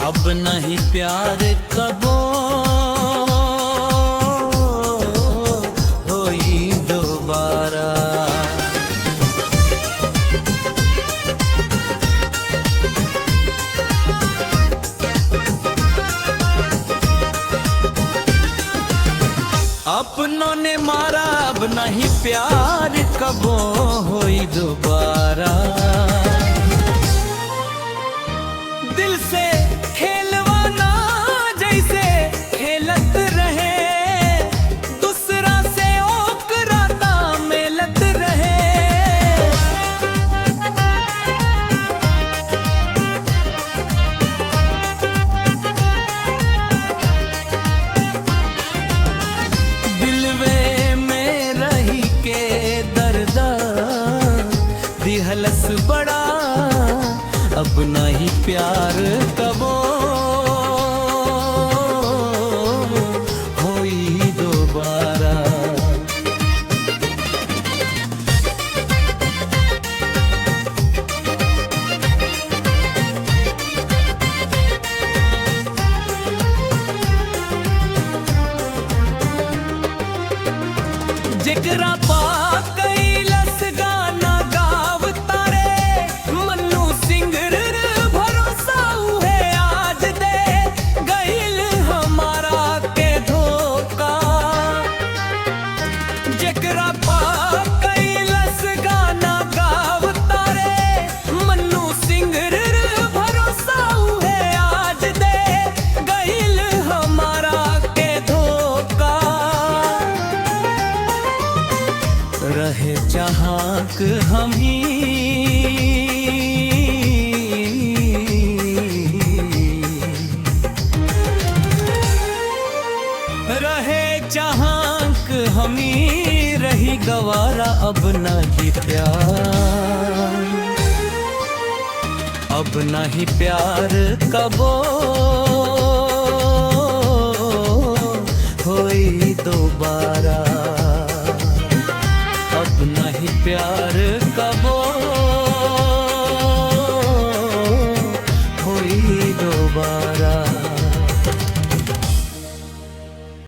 अब नहीं प्यार कबो होई दोबारा। अपनों ने मारा अब नहीं प्यार कबो होई दोबारा। दिल से खेलवाना जैसे खेलत रहे, दूसरा से ओकराता मेलत रहे। दिलवे में रही के दर्दा दिहलस बड़ा, अब नहीं प्यार कबो होई दोबारा। जेकरा पा कैलस गाना गावता रे, मन्नू सिंह भरोसा उहे आज दे गइल हमारा के धोखा। जेकरा पा कैलस गाना गावता रे, मन्नू सिंह भरोसा उहे आज दे गइल हमारा के धोखा। रहे चाहक हम ही रहे चाहक हम ही रही गवारा। अब नहीं प्यार, अब नहीं प्यार कबो होई दोबारा। अब नहीं प्यार कबो